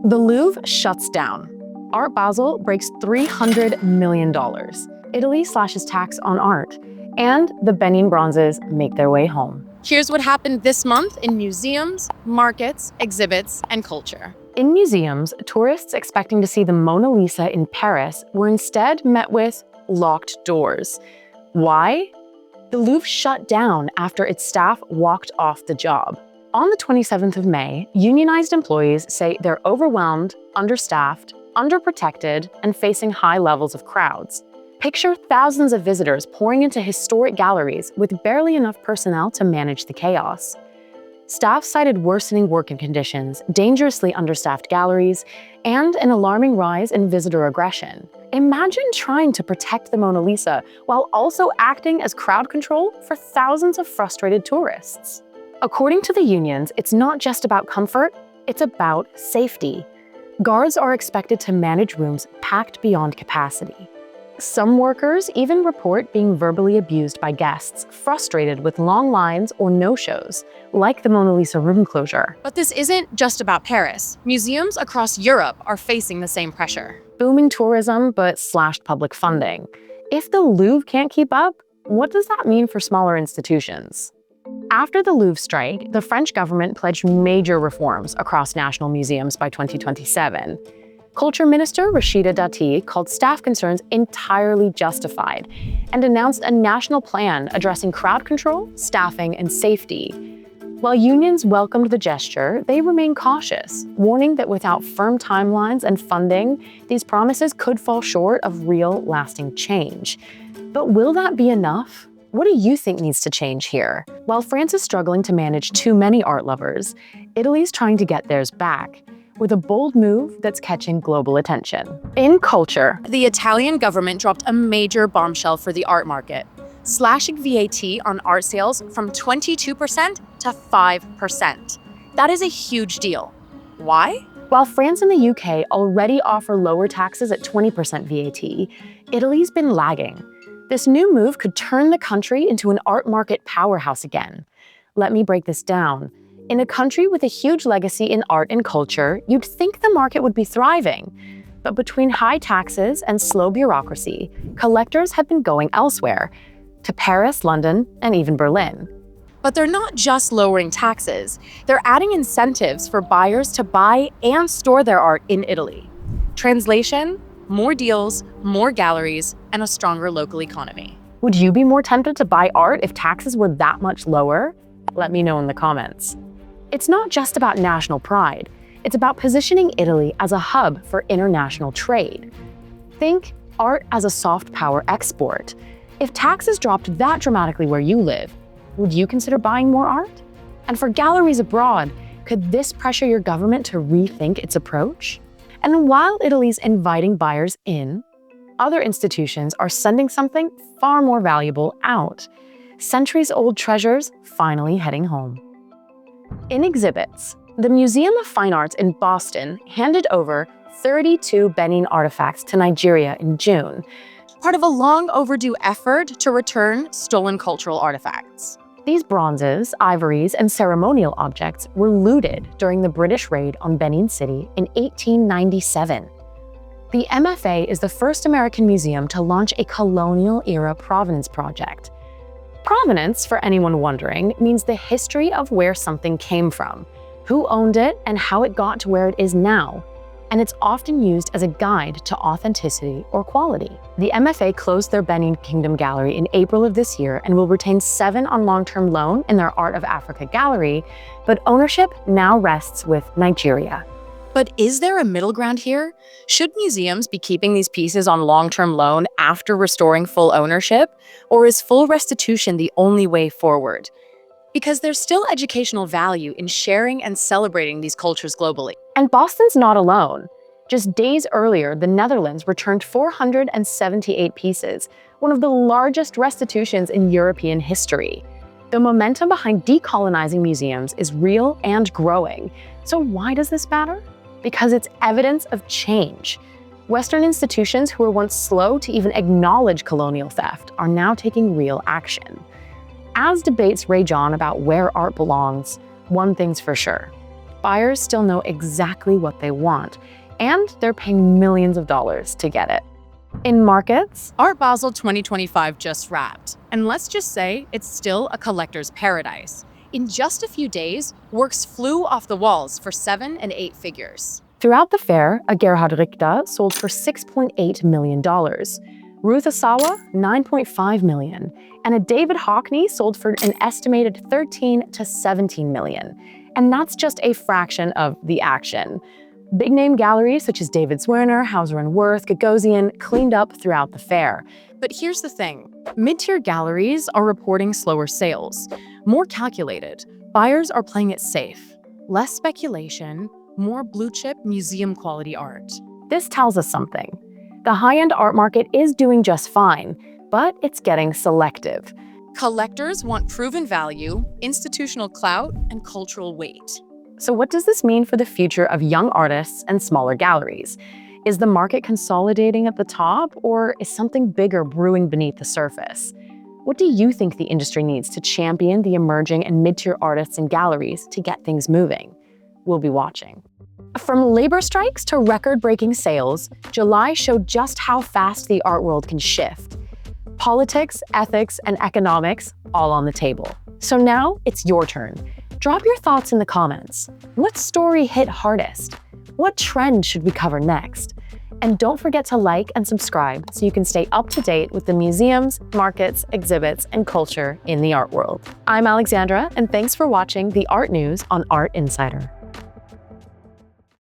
The Louvre shuts down. Art Basel breaks $300 million. Italy slashes tax on art. And the Benin Bronzes make their way home. Here's what happened this month in museums, markets, exhibits, and culture. In museums, tourists expecting to see the Mona Lisa in Paris were instead met with locked doors. Why? The Louvre shut down after its staff walked off the job. On the 27th of May, unionized employees say they're overwhelmed, understaffed, underprotected, and facing high levels of crowds. Picture thousands of visitors pouring into historic galleries with barely enough personnel to manage the chaos. Staff cited worsening working conditions, dangerously understaffed galleries, and an alarming rise in visitor aggression. Imagine trying to protect the Mona Lisa while also acting as crowd control for thousands of frustrated tourists. According to the unions, it's not just about comfort, it's about safety. Guards are expected to manage rooms packed beyond capacity. Some workers even report being verbally abused by guests, frustrated with long lines or no-shows, like the Mona Lisa room closure. But this isn't just about Paris. Museums across Europe are facing the same pressure. Booming tourism, but slashed public funding. If the Louvre can't keep up, what does that mean for smaller institutions? After the Louvre strike, the French government pledged major reforms across national museums by 2027. Culture Minister Rachida Dati called staff concerns entirely justified and announced a national plan addressing crowd control, staffing, and safety. While unions welcomed the gesture, they remain cautious, warning that without firm timelines and funding, these promises could fall short of real, lasting change. But will that be enough? What do you think needs to change here? While France is struggling to manage too many art lovers, Italy's trying to get theirs back, with a bold move that's catching global attention. In culture, the Italian government dropped a major bombshell for the art market, slashing VAT on art sales from 22% to 5%. That is a huge deal. Why? While France and the UK already offer lower taxes at 20% VAT, Italy's been lagging. This new move could turn the country into an art market powerhouse again. Let me break this down. In a country with a huge legacy in art and culture, you'd think the market would be thriving. But between high taxes and slow bureaucracy, collectors have been going elsewhere, to Paris, London, and even Berlin. But they're not just lowering taxes. They're adding incentives for buyers to buy and store their art in Italy. Translation: more deals, more galleries, and a stronger local economy. Would you be more tempted to buy art if taxes were that much lower? Let me know in the comments. It's not just about national pride. It's about positioning Italy as a hub for international trade. Think art as a soft power export. If taxes dropped that dramatically where you live, would you consider buying more art? And for galleries abroad, could this pressure your government to rethink its approach? And while Italy's inviting buyers in, other institutions are sending something far more valuable out. Centuries-old treasures finally heading home. In exhibits, the Museum of Fine Arts in Boston handed over 32 Benin artifacts to Nigeria in June, part of a long overdue effort to return stolen cultural artifacts. These bronzes, ivories, and ceremonial objects were looted during the British raid on Benin City in 1897. The MFA is the first American museum to launch a colonial-era provenance project. Provenance, for anyone wondering, means the history of where something came from, who owned it, and how it got to where it is now. And it's often used as a guide to authenticity or quality. The MFA closed their Benin Kingdom Gallery in April of this year and will retain 7 on long-term loan in their Art of Africa gallery, but ownership now rests with Nigeria. But is there a middle ground here? Should museums be keeping these pieces on long-term loan after restoring full ownership? Or is full restitution the only way forward? Because there's still educational value in sharing and celebrating these cultures globally. And Boston's not alone. Just days earlier, the Netherlands returned 478 pieces, one of the largest restitutions in European history. The momentum behind decolonizing museums is real and growing. So why does this matter? Because it's evidence of change. Western institutions who were once slow to even acknowledge colonial theft are now taking real action. As debates rage on about where art belongs, one thing's for sure: buyers still know exactly what they want, and they're paying millions of dollars to get it. In markets, Art Basel 2025 just wrapped, and let's just say it's still a collector's paradise. In just a few days, works flew off the walls for 7 and 8 figures. throughout the fair, a Gerhard Richter sold for $6.8 million, Ruth Asawa, $9.5 million, and a David Hockney sold for an estimated $13 to $17 million. And that's just a fraction of the action. Big-name galleries such as David Zwirner, Hauser & Wirth, Gagosian cleaned up throughout the fair. But here's the thing. Mid-tier galleries are reporting slower sales. More calculated. Buyers are playing it safe. Less speculation, more blue-chip museum-quality art. This tells us something. The high-end art market is doing just fine, but it's getting selective. Collectors want proven value, institutional clout, and cultural weight. So what does this mean for the future of young artists and smaller galleries? Is the market consolidating at the top, or is something bigger brewing beneath the surface? What do you think the industry needs to champion the emerging and mid-tier artists and galleries to get things moving? We'll be watching. From labor strikes to record-breaking sales, July showed just how fast the art world can shift. Politics, ethics, and economics all on the table. So now it's your turn. Drop your thoughts in the comments. What story hit hardest? What trend should we cover next? And don't forget to like and subscribe so you can stay up to date with the museums, markets, exhibits, and culture in the art world. I'm Alexandra, and thanks for watching the Art News on Art Insider.